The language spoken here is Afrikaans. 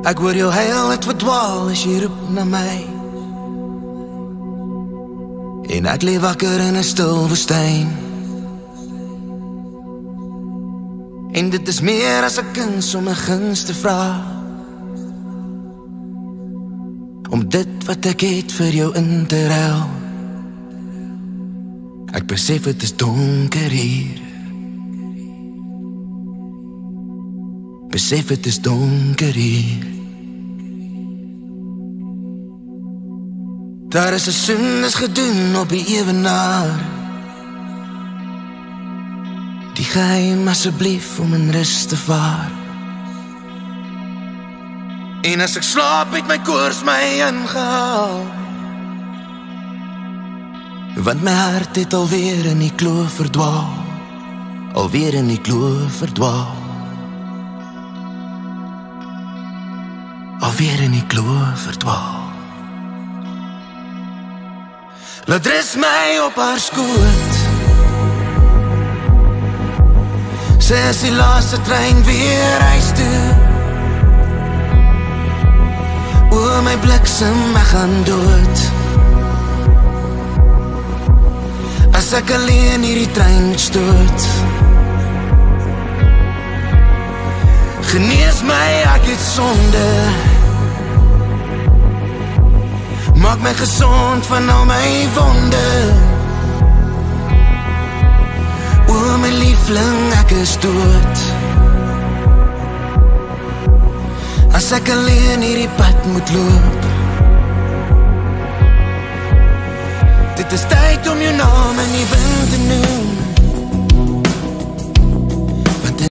Ek hoor jou huil, het verdwaal as jy roep na my. En ek leef wakker in 'n stil woestyn. En dit is meer as 'n kuns om 'n guns te vra. Om dit wat ek het vir jou in te ruil. Ek besef het is donker hier. Besef het is donker hier. Daar is 'n sondes gedoen op die ewenaar. Die geheim asseblief om in rus te vaar. En as ek slaap het my koors my ingehaal. Want my hart het alweer in die kloof verdwaal. Alweer in die kloof verdwaal. Alweer in die kloof verdwaal. Laat rus my op haar skoot. Sy is die laaste trein weer huis toe. O my bliksem, ek gaan dood. As ek alleen hierdie trein moet stoot. Genees my, ek het sonde. Maak my gesond van al my wonde. O my liefling, ek is dood. As ek alleen hierdie pad moet loop. Dit is tyd om jou naam in die wind te noem.